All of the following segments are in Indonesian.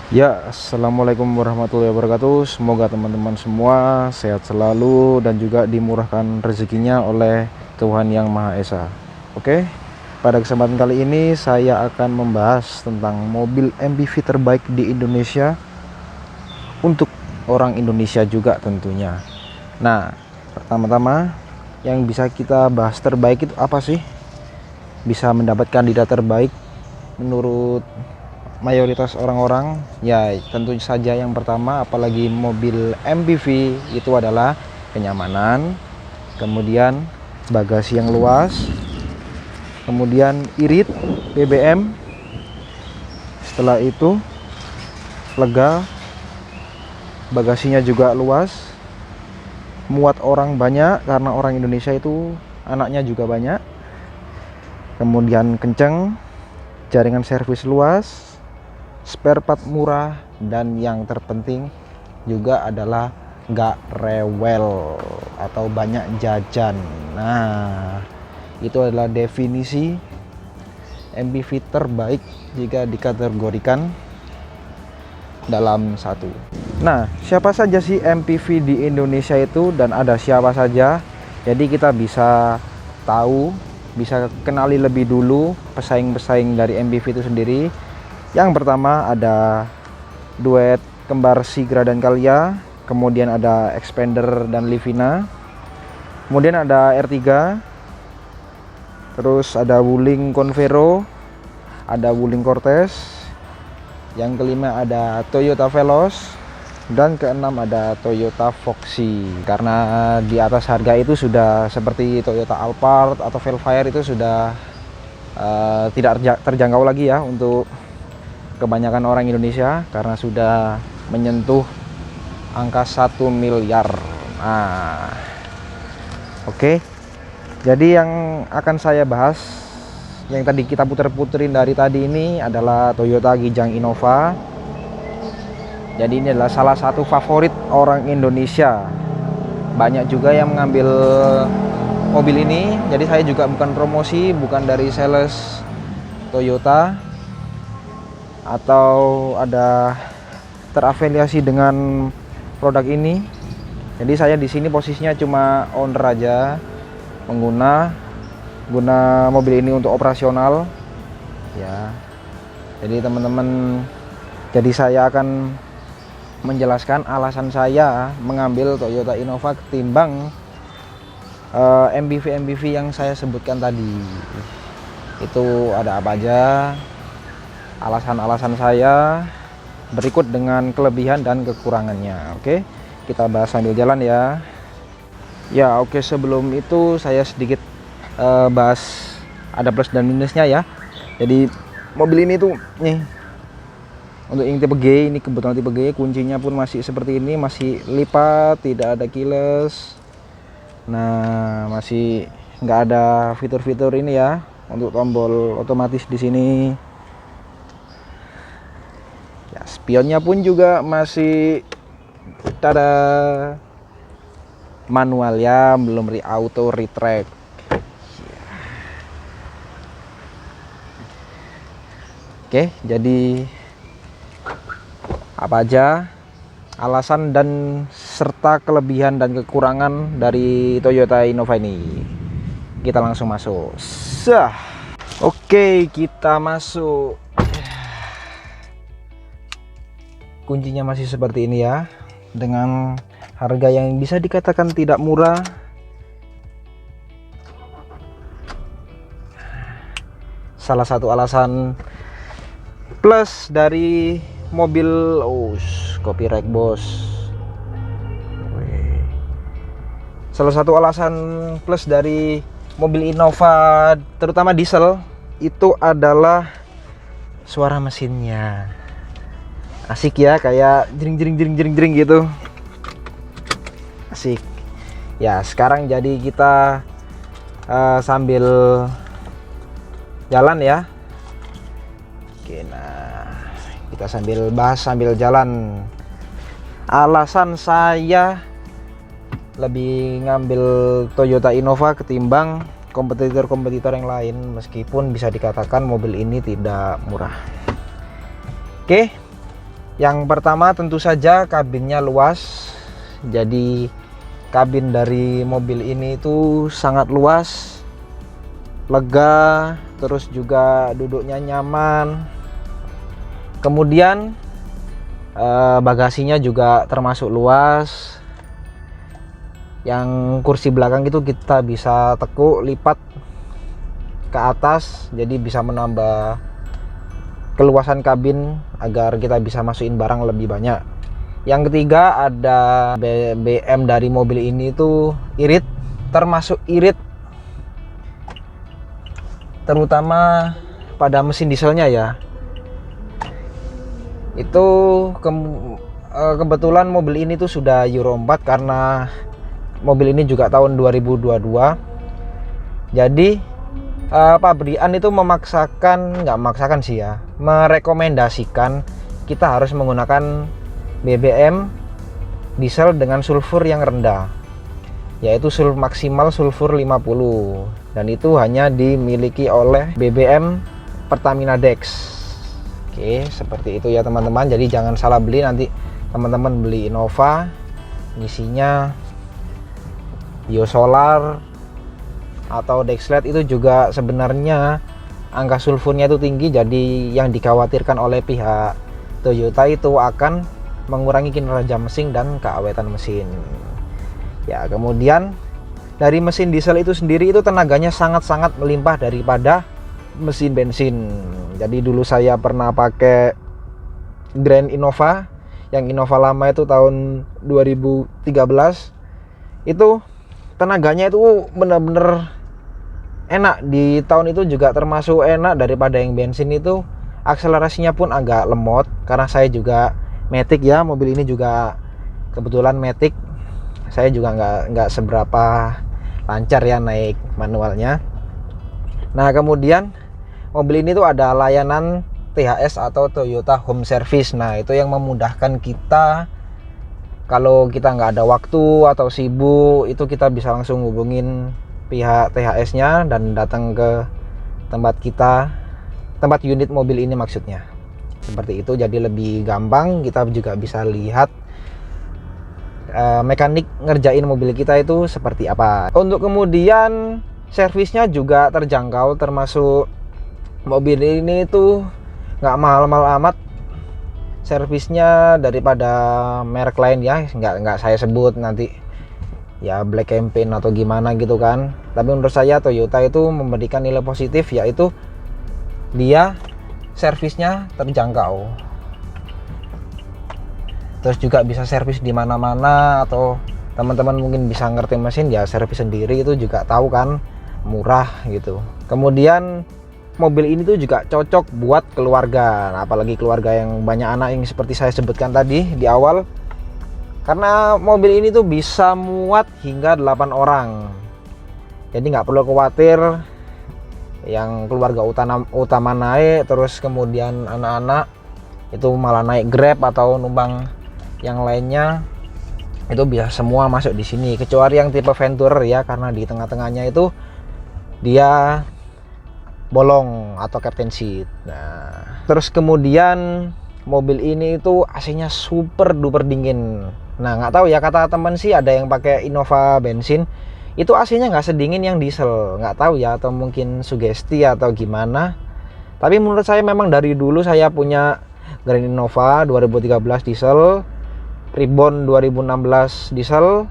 Ya, assalamualaikum warahmatullahi wabarakatuh. Semoga teman-teman semua sehat selalu dan juga dimurahkan rezekinya oleh Tuhan Yang Maha Esa. Oke, pada kesempatan kali ini saya akan membahas tentang mobil MPV terbaik di Indonesia untuk orang Indonesia juga tentunya. Nah, pertama-tama yang bisa kita bahas terbaik itu apa sih? Bisa mendapat kandidat terbaik menurut mayoritas orang-orang, ya tentu saja yang pertama, apalagi mobil MPV itu adalah kenyamanan, kemudian bagasi yang luas, kemudian irit BBM, setelah itu lega, bagasinya juga luas, muat orang banyak karena orang Indonesia itu anaknya juga banyak, kemudian kenceng, jaringan servis luas, spare part murah, dan yang terpenting juga adalah nggak rewel atau banyak jajan. Nah, itu adalah definisi MPV terbaik jika dikategorikan dalam satu. Nah, siapa saja sih MPV di Indonesia itu dan ada siapa saja? Jadi kita bisa tahu, bisa kenali lebih dulu pesaing-pesaing dari MPV itu sendiri. Yang pertama ada duet kembar Sigra dan Kalia, kemudian ada Expander dan Livina, kemudian ada R3, terus ada Wuling Convero, ada Wuling Cortez, yang kelima ada Toyota Veloz, dan keenam ada Toyota Foxy. Karena di atas harga itu sudah seperti Toyota Alphard atau Velfire itu sudah tidak terjangkau lagi ya untuk kebanyakan orang Indonesia karena sudah menyentuh angka 1 miliar. Nah, oke. Jadi yang akan saya bahas, yang tadi kita puter-puterin dari tadi ini adalah Toyota Kijang Innova. Jadi ini adalah salah satu favorit orang Indonesia. Banyak juga yang mengambil mobil ini. Jadi saya juga bukan promosi, bukan dari sales Toyota atau ada terafiliasi dengan produk ini. Jadi saya di sini posisinya cuma owner aja, guna mobil ini untuk operasional ya. Jadi teman-teman, jadi saya akan menjelaskan alasan saya mengambil Toyota Innova ketimbang MPV yang saya sebutkan tadi. Itu ada apa aja, alasan-alasan saya berikut dengan kelebihan dan kekurangannya. Oke, kita bahas sambil jalan ya. Ya oke, sebelum itu saya sedikit bahas ada plus dan minusnya ya. Jadi mobil ini tuh nih, untuk yang tipe G, ini kebetulan tipe G, kuncinya pun masih seperti ini, masih lipat, tidak ada keyless. Nah, masih nggak ada fitur-fitur ini ya, untuk tombol otomatis di sini. Ya, spionnya pun juga masih tada manual ya, belum auto retract. Oke, jadi apa aja alasan dan serta kelebihan dan kekurangan dari Toyota Innova ini? Kita langsung masuk. Oke, kita masuk. Kuncinya masih seperti ini ya, dengan harga yang bisa dikatakan tidak murah. Salah satu alasan plus dari mobil, copyright bos. Salah satu alasan plus dari mobil Innova, terutama diesel, itu adalah suara mesinnya. Asik ya, kayak jering gitu. Asik. Ya, sekarang jadi kita sambil jalan ya. Oke, nah kita sambil bahas sambil jalan. Alasan saya lebih ngambil Toyota Innova ketimbang kompetitor-kompetitor yang lain, meskipun bisa dikatakan mobil ini tidak murah. Oke, Yang pertama tentu saja kabinnya luas. Jadi kabin dari mobil ini itu sangat luas, lega, terus juga duduknya nyaman. Kemudian bagasinya juga termasuk luas. Yang kursi belakang itu kita bisa tekuk lipat ke atas, jadi bisa menambah keluasan kabin agar kita bisa masukin barang lebih banyak. Yang ketiga, ada BBM dari mobil ini itu irit, termasuk irit terutama pada mesin dieselnya ya. Itu kebetulan mobil ini tuh sudah Euro 4 karena mobil ini juga tahun 2022. Jadi pabrikan itu merekomendasikan kita harus menggunakan BBM diesel dengan sulfur yang rendah, yaitu maksimal sulfur 50, dan itu hanya dimiliki oleh BBM Pertamina Dex. Oke, seperti itu ya teman-teman. Jadi jangan salah beli, nanti teman-teman beli Innova isinya biosolar atau Dexlet itu juga sebenarnya angka sulfurnya itu tinggi. Jadi yang dikhawatirkan oleh pihak Toyota itu akan mengurangi kinerja mesin dan keawetan mesin ya. Kemudian dari mesin diesel itu sendiri itu tenaganya sangat-sangat melimpah daripada mesin bensin. Jadi dulu saya pernah pakai Grand Innova, yang Innova lama itu tahun 2013, itu tenaganya itu bener-bener enak. Di tahun itu juga termasuk enak daripada yang bensin itu. Akselerasinya pun agak lemot karena saya juga Matic ya, mobil ini juga kebetulan Matic. Saya juga nggak seberapa lancar ya naik manualnya. Nah kemudian mobil ini tuh ada layanan THS atau Toyota Home Service. Nah itu yang memudahkan kita kalau kita nggak ada waktu atau sibuk, itu kita bisa langsung hubungin pihak THS-nya dan datang ke tempat unit mobil ini maksudnya. Seperti itu, jadi lebih gampang. Kita juga bisa lihat mekanik ngerjain mobil kita itu seperti apa. Untuk kemudian servisnya juga terjangkau, termasuk mobil ini tuh nggak mahal-mahal amat servisnya daripada merek lain ya. Nggak saya sebut nanti ya black campaign atau gimana gitu kan. Tapi menurut saya Toyota itu memberikan nilai positif, yaitu dia servisnya terjangkau, terus juga bisa servis di mana-mana, atau teman-teman mungkin bisa ngerti mesin ya servis sendiri itu juga tahu kan, murah gitu. Kemudian mobil ini tuh juga cocok buat keluarga, nah, apalagi keluarga yang banyak anak yang seperti saya sebutkan tadi di awal. Karena mobil ini tuh bisa muat hingga 8 orang. Jadi nggak perlu khawatir yang keluarga utama naik, terus kemudian anak-anak itu malah naik Grab atau numpang yang lainnya. Itu bisa semua masuk di sini, kecuali yang tipe Venture ya, karena di tengah-tengahnya itu dia bolong atau captain seat. Nah, terus kemudian mobil ini itu AC-nya super duper dingin. Nah, nggak tahu ya, kata teman sih ada yang pakai Innova bensin itu AC-nya nggak sedingin yang diesel. Nggak tahu ya, atau mungkin sugesti atau gimana. Tapi menurut saya memang dari dulu saya punya Grand Innova 2013 diesel, Reborn 2016 diesel,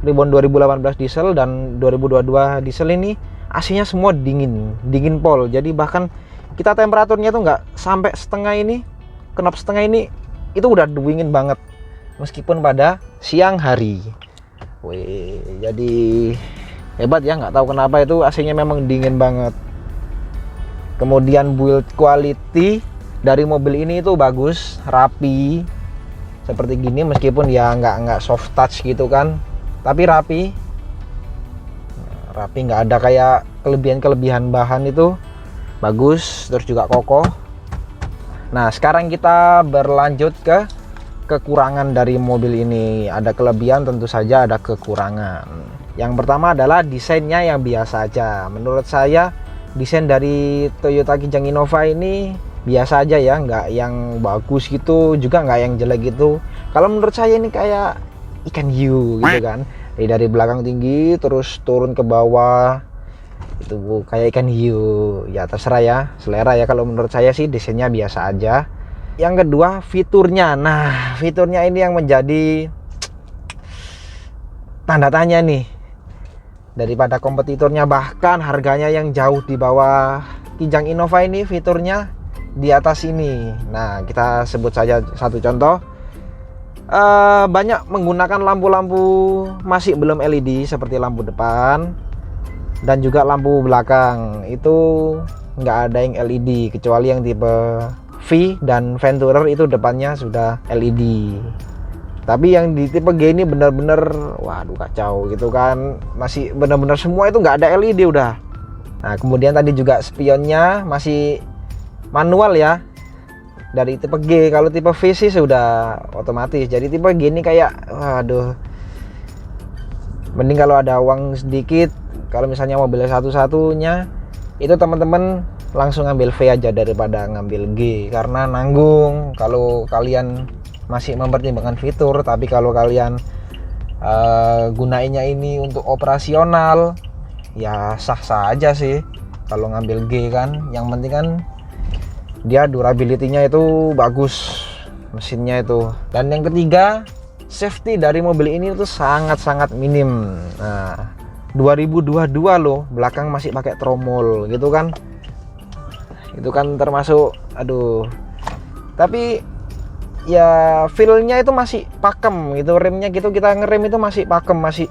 Reborn 2018 diesel, dan 2022 diesel ini AC-nya semua dingin pol. Jadi bahkan kita temperaturnya tuh nggak sampai setengah ini, knop setengah ini itu udah dingin banget meskipun pada siang hari. Wih, jadi hebat ya, nggak tahu kenapa itu AC-nya memang dingin banget. Kemudian build quality dari mobil ini itu bagus, rapi seperti gini, meskipun ya nggak soft touch gitu kan, tapi rapi, nggak ada kayak kelebihan bahan. Itu bagus, terus juga kokoh. Nah sekarang kita berlanjut ke kekurangan dari mobil ini. Ada kelebihan, tentu saja ada kekurangan. Yang pertama adalah desainnya yang biasa aja. Menurut saya desain dari Toyota Kijang Innova ini biasa aja ya, nggak yang bagus gitu, juga nggak yang jelek gitu. Kalau menurut saya ini kayak ikan hiu gitu kan, dari belakang tinggi terus turun ke bawah, itu kayak ikan hiu. Ya terserah ya, selera ya. Kalau menurut saya sih desainnya biasa aja. Yang kedua, fiturnya. Nah, fiturnya ini yang menjadi tanda tanya nih. Daripada kompetitornya, bahkan harganya yang jauh di bawah Kijang Innova ini, fiturnya di atas ini. Nah, kita sebut saja satu contoh. Banyak menggunakan lampu-lampu masih belum LED seperti lampu depan dan juga lampu belakang. Itu nggak ada yang LED, kecuali yang tipe V dan Venturer itu depannya sudah LED. Tapi yang di tipe G ini benar-benar waduh kacau gitu kan, masih benar-benar semua itu nggak ada LED udah. Nah, kemudian tadi juga spionnya masih manual ya, dari tipe G. Kalau tipe V sih sudah otomatis. Jadi tipe G ini kayak waduh, mending kalau ada uang sedikit, kalau misalnya mobil satu-satunya itu teman-teman langsung ngambil V aja daripada ngambil G, karena nanggung kalau kalian masih mempertimbangkan fitur. Tapi kalau kalian gunainnya ini untuk operasional, ya sah-sah aja sih kalau ngambil G kan. Yang penting kan dia durability-nya itu bagus, mesinnya itu. Dan yang ketiga, safety dari mobil ini itu sangat-sangat minim. Nah, 2022 loh, belakang masih pakai tromol gitu kan. Itu kan termasuk aduh. Tapi ya feel-nya itu masih pakem gitu, remnya gitu, kita ngerem itu masih pakem, masih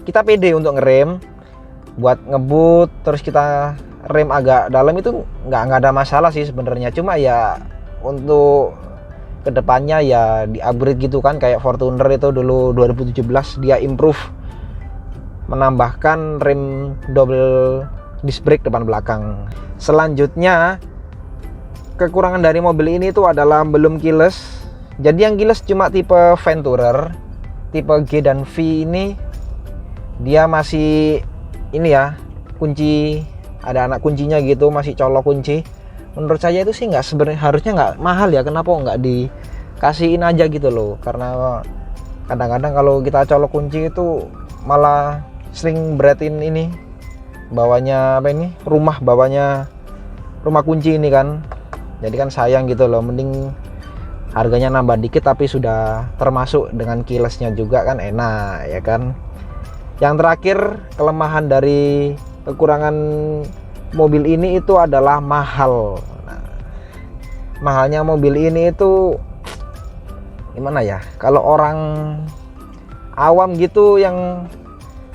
kita pede untuk ngerem. Buat ngebut terus kita rem agak dalam itu nggak ada masalah sih sebenarnya. Cuma ya untuk kedepannya ya di upgrade gitu kan, kayak Fortuner itu dulu 2017 dia improve, menambahkan rem double disc brake depan belakang. Selanjutnya, kekurangan dari mobil ini itu adalah belum keyless. Jadi yang keyless cuma tipe Venturer, tipe G dan V ini dia masih ini ya, kunci ada anak kuncinya gitu, masih colok kunci. Menurut saya itu sih nggak, sebenarnya harusnya nggak mahal ya, kenapa nggak dikasihin aja gitu loh. Karena kadang-kadang kalau kita colok kunci itu malah sering beratin ini bawahnya apa ini, bawahnya rumah kunci ini kan. Jadi kan sayang gitu loh, mending harganya nambah dikit tapi sudah termasuk dengan keylessnya juga kan enak ya kan. Yang terakhir, kelemahan dari kekurangan mobil ini itu adalah mahal. Nah, mahalnya mobil ini itu gimana ya, kalau orang awam gitu yang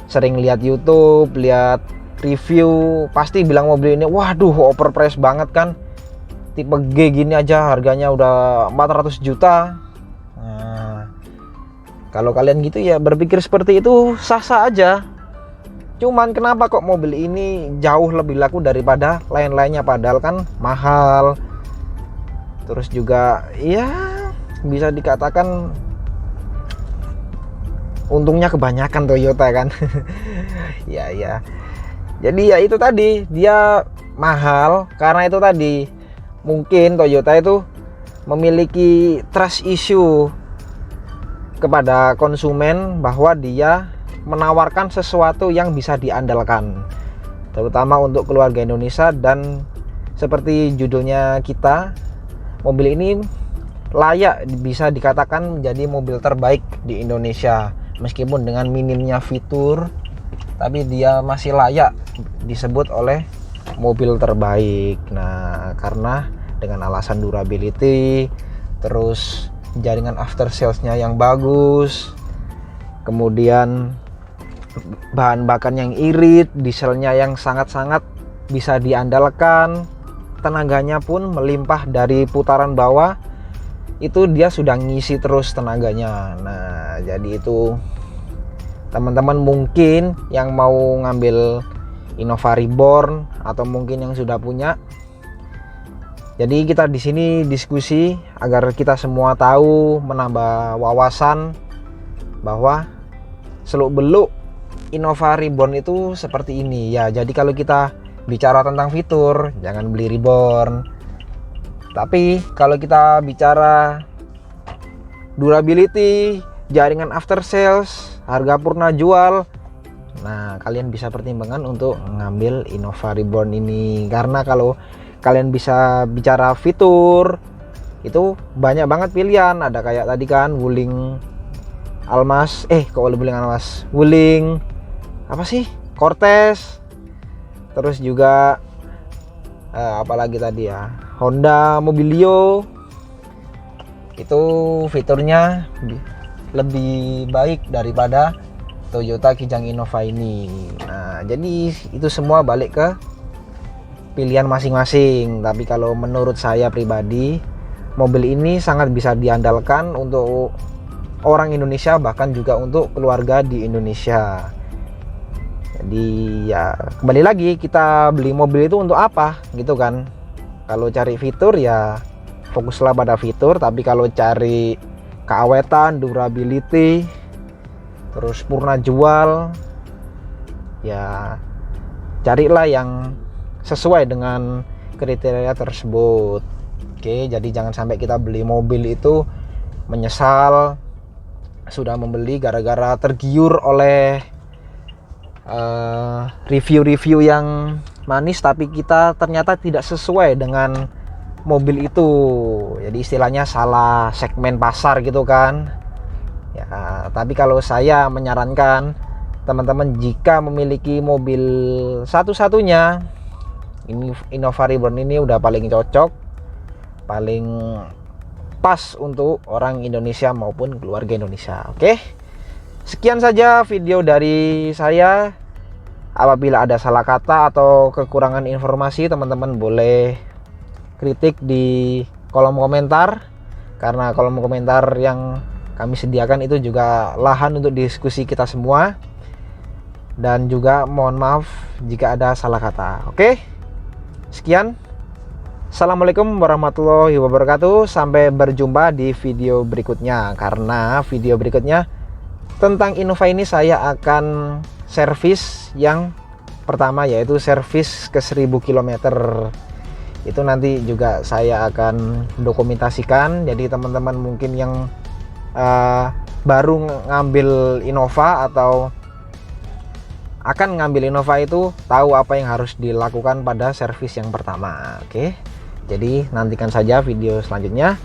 sering lihat YouTube, lihat review, pasti bilang mobil ini waduh overpriced banget kan. Tipe G gini aja harganya udah 400 juta. Nah, kalau kalian gitu ya berpikir seperti itu sah-sah aja. Cuman kenapa kok mobil ini jauh lebih laku daripada lain-lainnya, padahal kan mahal. Terus juga ya bisa dikatakan untungnya kebanyakan Toyota kan. ya. Jadi ya itu tadi, dia mahal karena itu tadi. Mungkin Toyota itu memiliki trust issue kepada konsumen bahwa dia menawarkan sesuatu yang bisa diandalkan, terutama untuk keluarga Indonesia. Dan seperti judulnya kita, mobil ini layak bisa dikatakan menjadi mobil terbaik di Indonesia. Meskipun dengan minimnya fitur, tapi dia masih layak disebut oleh mobil terbaik. Nah, karena dengan alasan durability, terus jaringan after sales-nya yang bagus, kemudian bahan bakar yang irit, dieselnya yang sangat-sangat bisa diandalkan, tenaganya pun melimpah dari putaran bawah, itu dia sudah ngisi terus tenaganya. Nah, jadi itu teman-teman mungkin yang mau ngambil Innova Reborn atau mungkin yang sudah punya. Jadi kita di sini diskusi agar kita semua tahu, menambah wawasan bahwa seluk-beluk Innova Reborn itu seperti ini ya. Jadi kalau kita bicara tentang fitur, jangan beli reborn. Tapi kalau kita bicara durability, jaringan after sales, harga purna jual, nah kalian bisa pertimbangkan untuk ngambil Innova Reborn ini. Karena kalau kalian bisa bicara fitur, itu banyak banget pilihan. Ada kayak tadi kan Wuling Almas, Wuling apa sih, Cortez, terus juga apalagi tadi ya, Honda Mobilio. Itu fiturnya lebih baik daripada Toyota Kijang Innova ini. Nah, jadi itu semua balik ke pilihan masing-masing. Tapi kalau menurut saya pribadi, mobil ini sangat bisa diandalkan untuk orang Indonesia, bahkan juga untuk keluarga di Indonesia. Jadi ya kembali lagi, kita beli mobil itu untuk apa gitu kan. Kalau cari fitur ya fokuslah pada fitur, tapi kalau cari keawetan, durability, terus purna jual, ya carilah yang sesuai dengan kriteria tersebut. Oke, jadi jangan sampai kita beli mobil itu menyesal sudah membeli gara-gara tergiur oleh review-review yang manis, tapi kita ternyata tidak sesuai dengan mobil itu. Jadi istilahnya salah segmen pasar gitu kan ya. Tapi kalau saya menyarankan teman-teman, jika memiliki mobil satu-satunya, ini Innova Reborn ini udah paling cocok, paling pas untuk orang Indonesia maupun keluarga Indonesia. Oke, sekian saja video dari saya. Apabila ada salah kata atau kekurangan informasi, teman-teman boleh kritik di kolom komentar, karena kolom komentar yang kami sediakan itu juga lahan untuk diskusi kita semua. Dan juga mohon maaf jika ada salah kata. Oke, sekian. Assalamualaikum warahmatullahi wabarakatuh. Sampai berjumpa di video berikutnya. Karena video berikutnya tentang Innova ini saya akan servis yang pertama, yaitu servis ke 1000 km. Itu nanti juga saya akan dokumentasikan. Jadi teman-teman mungkin yang baru ngambil Innova atau akan ngambil Innova itu tahu apa yang harus dilakukan pada servis yang pertama. Oke, jadi nantikan saja video selanjutnya.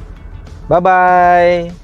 Bye bye.